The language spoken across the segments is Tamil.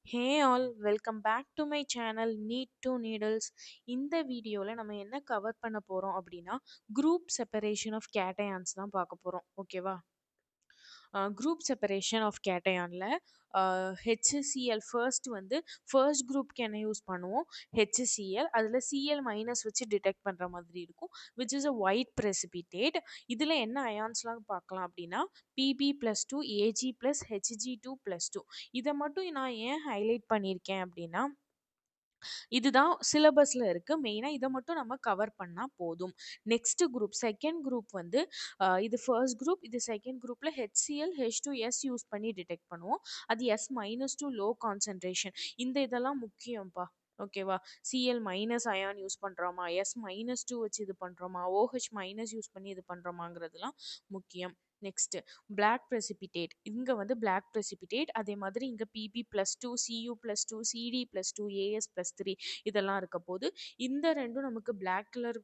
Hey all, welcome back to my channel Need to Needles. இந்த வீடியோவில் நம்ம என்ன கவர் பண்ண போகிறோம் அப்படின்னா குரூப் செப்பரேஷன் ஆஃப் கேட்டயான்ஸ் தான் பார்க்க போகிறோம். ஓகேவா? குரூப் செப்பரேஷன் ஆஃப் கேட்டயானில் HCl ஃபர்ஸ்ட் குரூப்க்கு என்ன யூஸ் பண்ணுவோம்? HCl அதில் Cl மைனஸ் வச்சு டிடெக்ட் பண்ணுற மாதிரி இருக்கும், which is a white precipitate. இதில் என்ன அயான்ஸ்லாம் பார்க்கலாம் அப்படின்னா Pb+2 Ag+Hg2+2. இதை மட்டும் நான் ஏன் ஹைலைட் பண்ணியிருக்கேன் அப்படின்னா இதுதான் சிலபஸ்ல இருக்கு. மெயினா இதை மட்டும் நம்ம கவர் பண்ணா போதும். நெக்ஸ்ட் குரூப் செகண்ட் குரூப் இது ஃபர்ஸ்ட் குரூப், இது செகண்ட் குரூப்ல HCl H2S யூஸ் பண்ணி டிடெக்ட் பண்ணுவோம். அது S- லோ கான்சென்ட்ரேஷன். இதெல்லாம் முக்கியம்ப்பா. ஓகேவா? Cl மைனஸ் அயான் யூஸ் பண்றோமா, S-2 வச்சு இது பண்றோமா, OH மைனஸ் யூஸ் பண்ணி இது பண்றோமாங்கிறதுலாம் முக்கியம். Next black precipitate. இங்க பிளாக் precipitate. அதே மாதிரி இங்க Pb+2 Cu+2 Cd+2 As+3 இதெல்லாம் இருக்க போது. இந்த ரெண்டும் நமக்கு பிளாக் கலர்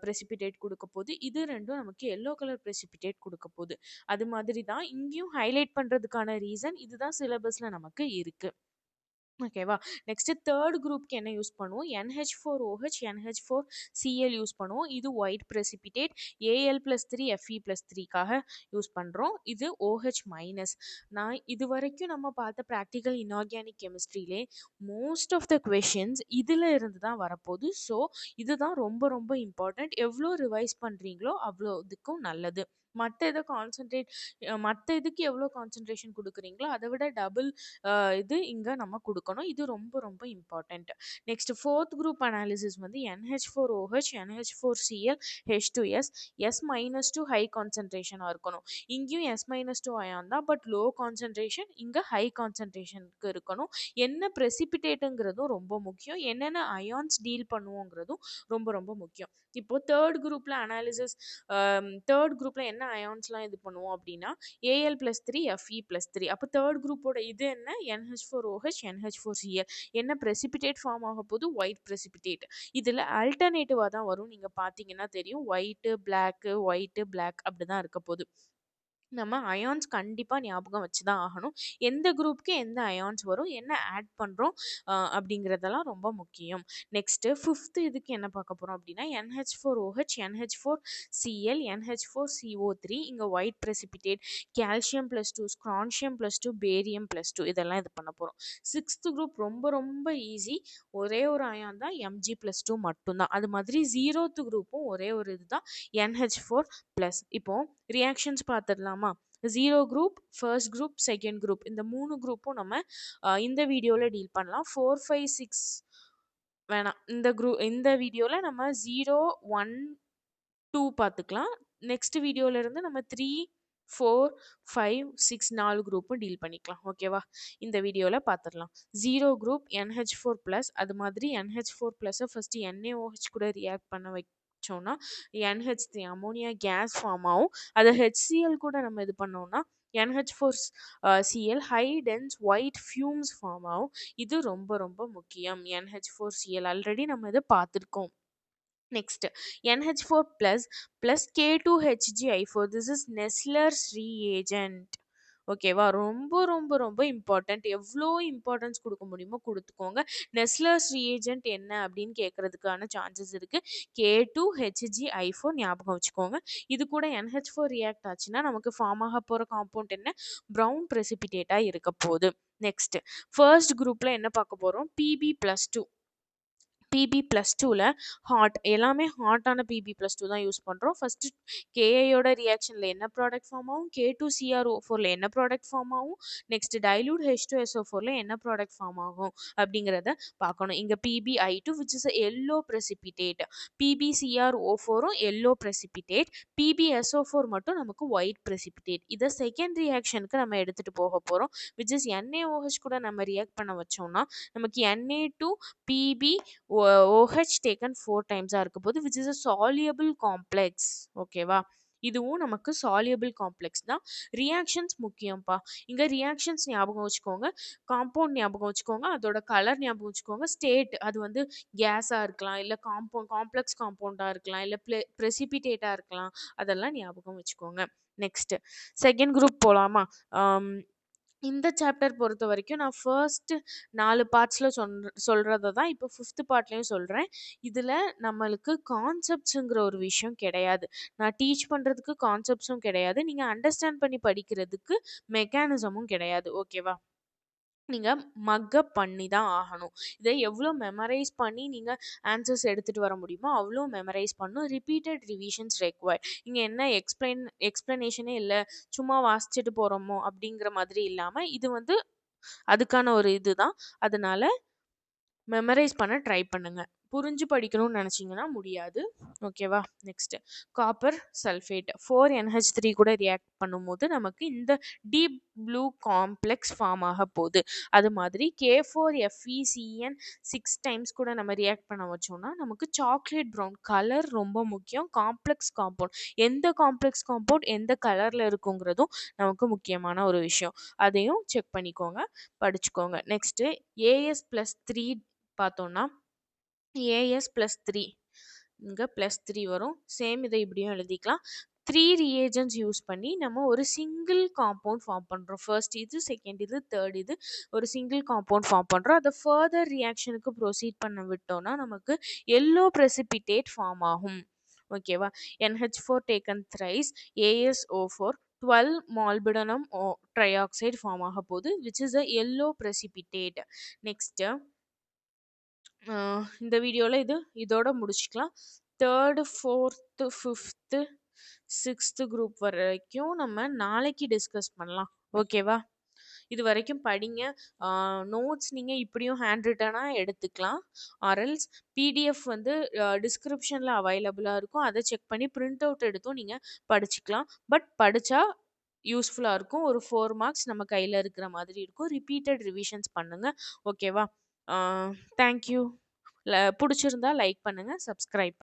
precipitate கொடுக்க போது. இது ரெண்டும் நமக்கு எல்லோ கலர் precipitate கொடுக்க போது. அது மாதிரி தான் இங்கேயும் ஹைலைட் பண்றதுக்கான ரீசன் இதுதான் சிலபஸ்ல நமக்கு இருக்கு. ஓகேவா? நெக்ஸ்ட் தேர்ட் குரூப்க்கு என்ன யூஸ் பண்ணுவோம்? NH4OH NH4Cl யூஸ் பண்ணுவோம். இது ஒயிட் precipitate. Al+3 Fe+3க்காக யூஸ் பண்றோம். இது OH மைனஸ். நான் இது வரைக்கும் நம்ம பார்த்த ப்ராக்டிக்கல் இன்ஆர்கானிக் கெமிஸ்ட்ரியிலே மோஸ்ட் ஆஃப் த கொஷின்ஸ் இதில் இருந்து தான் வரப்போகுது. ஸோ இதுதான் ரொம்ப ரொம்ப இம்பார்ட்டண்ட். எவ்வளோ ரிவைஸ் பண்ணுறீங்களோ அவ்வளோ இதுக்கும் நல்லது. மற்ற இதுக்கு எவ்வளோ கான்சன்ட்ரேஷன் கொடுக்குறீங்களோ அதை விட டபுள் இது இங்கே நம்ம கொடுக்கணும். இது ரொம்ப ரொம்ப important. Next fourth group analysis NH4OH NH4Cl H2S S-2 high கான்சன்ட்ரேஷனாக இருக்கணும். இங்கேயும் S-2 அயான் தான், பட் லோ கான்சன்ட்ரேஷன், இங்கே ஹை கான்சன்ட்ரேஷனுக்கு இருக்கணும். என்ன precipitate-ங்கிறதும் ரொம்ப முக்கியம், என்னென்ன அயான்ஸ் டீல் பண்ணுவோங்கிறதும் ரொம்ப ரொம்ப முக்கியம். இப்போ தேர்ட் குரூப்ல என்ன அயான்ஸ்லாம் இது பண்ணுவோம் அப்படின்னா Al+3 Fe+3. அப்போ தேர்ட் குரூப்போட இது என்ன? NH4OH NH4Cl. என்ன precipitate ஃபார்ம் ஆக போது? White precipitate. இதில் அல்டர்னேட்டிவாக தான் வரும். நீங்கள் பார்த்தீங்கன்னா தெரியும், ஒயிட்டு பிளாக்கு ஒயிட்டு பிளாக் அப்படி தான் இருக்க போகுது. நம்ம அயான்ஸ் கண்டிப்பாக ஞாபகம் வச்சு தான் ஆகணும். எந்த குரூப்க்கு எந்த அயான்ஸ் வரும், என்ன ஆட் பண்ணுறோம் அப்படிங்கிறதெல்லாம் ரொம்ப முக்கியம். நெக்ஸ்ட்டு ஃபிஃப்த்து இதுக்கு என்ன பார்க்க போகிறோம் அப்படின்னா NH4OH NH4Cl NH4CO3. இங்கே white precipitate. Ca+2 Strontium+2 Barium+2 இதெல்லாம் இது பண்ண போகிறோம். சிக்ஸ்த்து குரூப் ரொம்ப ரொம்ப ஈஸி. ஒரே ஒரு அயான் தான், Mg+2 மட்டும்தான். அது மாதிரி ஜீரோத்து குரூப்பும் ஒரே ஒரு இதுதான், NH4+. இப்போ ரியாக்ஷன்ஸ் பார்த்துடலாமா? Zero group, first group, second group, இந்த 3 குரூப்பும் நம்ம இந்த வீடியோவில் டீல் பண்ணலாம். 4, 5, 6 வேணாம். இந்த வீடியோவில் நம்ம 0, 1, 2 பார்த்துக்கலாம். நெக்ஸ்ட் வீடியோல இருந்து நம்ம 3, 4, 5, 6 4 குரூப்பும் டீல் பண்ணிக்கலாம். ஓகேவா? இந்த வீடியோவில் பார்த்துடலாம். ஜீரோ குரூப் NH4+, அது மாதிரி NH4+-ஐ ஃபஸ்ட்டு NaOH கூட ரியாக்ட் பண்ண வச்சோம்னா NH3 அமோனியா கேஸ் ஃபார்ம் ஆகும். அதை HCl கூட நம்ம இது பண்ணோம்னா NH4Cl high dense white fumes form ஆகும். இது ரொம்ப ரொம்ப முக்கியம். NH4Cl ஆல்ரெடி நம்ம இதை பார்த்துருக்கோம். Next, NH4 plus K2HgI4. This is Nessler's reagent. ஓகேவா? ரொம்ப ரொம்ப ரொம்ப இம்பார்ட்டண்ட். எவ்வளோ இம்பார்ட்டன்ஸ் கொடுக்க முடியுமோ கொடுத்துக்கோங்க. நெஸ்லர்ஸ் ரியேஜென்ட் என்ன அப்படின்னு கேட்கறதுக்கான சான்சஸ் இருக்குது. K2HgI4 ஞாபகம் வச்சுக்கோங்க. இது கூட NH4 ரியாக்ட் ஆச்சுன்னா நமக்கு ஃபார்ம் ஆக போகிற காம்பவுண்ட் என்ன? ப்ரௌன் precipitate-ஆக இருக்க போகுது. நெக்ஸ்ட் ஃபர்ஸ்ட் குரூப்பில் என்ன பார்க்க போகிறோம்? Pb+2. Pb+2ல ஹாட், எல்லாமே ஹாட்டான Pb+2 தான் யூஸ் பண்ணுறோம். ஃபஸ்ட்டு KIயோட ரியாக்ஷனில் என்ன ப்ராடக்ட் ஃபார்ம் ஆகும்? K2CrO4ல என்ன ப்ராடக்ட் ஃபார்ம் ஆகும்? நெக்ஸ்ட் டைல்யூட் H2SO4ல என்ன ப்ராடக்ட் ஃபார்ம் ஆகும் அப்படிங்கிறத பார்க்கணும். இங்கே PbI2 which is a yellow precipitate. PbCrO4ம் yellow precipitate. PbSO4 மட்டும் நமக்கு ஒயிட் precipitate. இதை செகண்ட் ரியாக்ஷனுக்கு நம்ம எடுத்துகிட்டு போக போகிறோம். which is NaOH கூட நம்ம ரியாக்ட் பண்ண வச்சோம்னா நமக்கு Na2PbOH taken 4 times இருக்க போது, which is a soluble complex. ஓகேவா? இதுவும் நமக்கு soluble complex தான். ரியாக்ஷன்ஸ் முக்கியம்ப்பா. இங்கே ரியாக்ஷன்ஸ் ஞாபகம் வச்சுக்கோங்க, காம்பவுண்ட் ஞாபகம் வச்சுக்கோங்க, அதோட கலர் ஞாபகம் வச்சுக்கோங்க, ஸ்டேட் அது கேஸாக இருக்கலாம், இல்லை காம்ப்ளெக்ஸ் காம்பவுண்டாக இருக்கலாம், இல்லை precipitate-ஆ இருக்கலாம், அதெல்லாம் ஞாபகம் வச்சுக்கோங்க. நெக்ஸ்ட் செகண்ட் குரூப் போகலாமா? இந்த சாப்டர் பொறுத்த வரைக்கும் நான் ஃபர்ஸ்ட் 4 பார்ட்ஸ்ல சொல்றத தான் இப்போ 5th பார்ட்லயும் சொல்றேன். இதுல நம்மளுக்கு கான்செப்ட்ஸ்ங்கிற ஒரு விஷயம் கிடையாது. நான் டீச் பண்றதுக்கு கான்செப்ட்ஸும் கிடையாது. நீங்க அண்டர்ஸ்டாண்ட் பண்ணி படிக்கிறதுக்கு மெக்கானிசமும் கிடையாது. ஓகேவா? நீங்க மக்கப் பண்ணி தான் ஆகணும். இதை எவ்வளோ மெமரைஸ் பண்ணி நீங்க ஆன்சர்ஸ் எடுத்துட்டு வர முடியுமோ அவ்வளோ மெமரைஸ் பண்ணணும். Repeated revisions required. இங்க என்ன எக்ஸ்பிளனேஷனே இல்ல. சும்மா வாசிச்சுட்டு போறோமோ அப்படிங்கிற மாதிரி இல்லாம இது வந்து அதுக்கான ஒரு இதுதான். அதனால மெமரைஸ் பண்ண ட்ரை பண்ணுங்க. புரிஞ்சு படிக்கணும்னு நினச்சிங்கன்னா முடியாது. ஓகேவா? நெக்ஸ்ட் காப்பர் சல்ஃபேட் 4NH3 கூட ரியாக்ட் பண்ணும்போது நமக்கு இந்த டீப் ப்ளூ காம்ப்ளெக்ஸ் ஃபார்ம் ஆக போகுது. அது மாதிரி K4FeCN 6 டைம்ஸ் கூட நம்ம ரியாக்ட் பண்ண வச்சோம்னா நமக்கு சாக்லேட் ப்ரௌன் கலர் ரொம்ப முக்கியம். காம்ப்ளெக்ஸ் காம்பவுண்ட் எந்த காம்ப்ளெக்ஸ் காம்பவுண்ட் எந்த கலரில் இருக்குங்கிறதும் நமக்கு முக்கியமான ஒரு விஷயம். அதையும் செக் பண்ணிக்கோங்க, படிச்சுக்கோங்க. நெக்ஸ்ட்டு AS+3 பார்த்தோம்னா AS+3 இங்கே +3 வரும். சேம் இதை இப்படியும் எழுதிக்கலாம். 3 reagents யூஸ் பண்ணி நம்ம ஒரு சிங்கிள் காம்பவுண்ட் ஃபார்ம் பண்ணுறோம். ஃபர்ஸ்ட் இது, செகண்ட் இது, தேர்ட் இது, ஒரு சிங்கிள் காம்பவுண்ட் ஃபார்ம் பண்ணுறோம். அதை ஃபர்தர் ரியாக்ஷனுக்கு ப்ரொசீட் பண்ண விட்டோம்னா நமக்கு எல்லோ precipitate ஃபார்ம் ஆகும். ஓகேவா? NH4 taken thrice, ASO4 12 molybdenum trioxide form ஆக போகுது, which is a yellow precipitate. Next இந்த வீடியோவில் இதோட முடிச்சுக்கலாம். 3rd 4th 5th 6th group வரைக்கும் நம்ம நாளைக்கு டிஸ்கஸ் பண்ணலாம். ஓகேவா? இது வரைக்கும் படிங்க. நோட்ஸ் நீங்கள் இப்படியும் ஹேண்ட் ரிட்டனாக எடுத்துக்கலாம். ஆர்எல்ஸ் பிடிஎஃப் வந்து டிஸ்கிரிப்ஷனில் அவைலபிளாக இருக்கும். அதை செக் பண்ணி பிரிண்ட் அவுட் எடுத்தும் நீங்கள் படிச்சுக்கலாம். பட் படித்தா யூஸ்ஃபுல்லாக இருக்கும். ஒரு 4 மார்க்ஸ் நம்ம கையில் இருக்கிற மாதிரி இருக்கும். ரிப்பீட்டட் ரிவிஷன்ஸ் பண்ணுங்கள். ஓகேவா? தேங்க்யூ. பிடிச்சிருந்தா லைக் பண்ணுங்கள், சப்ஸ்கிரைப்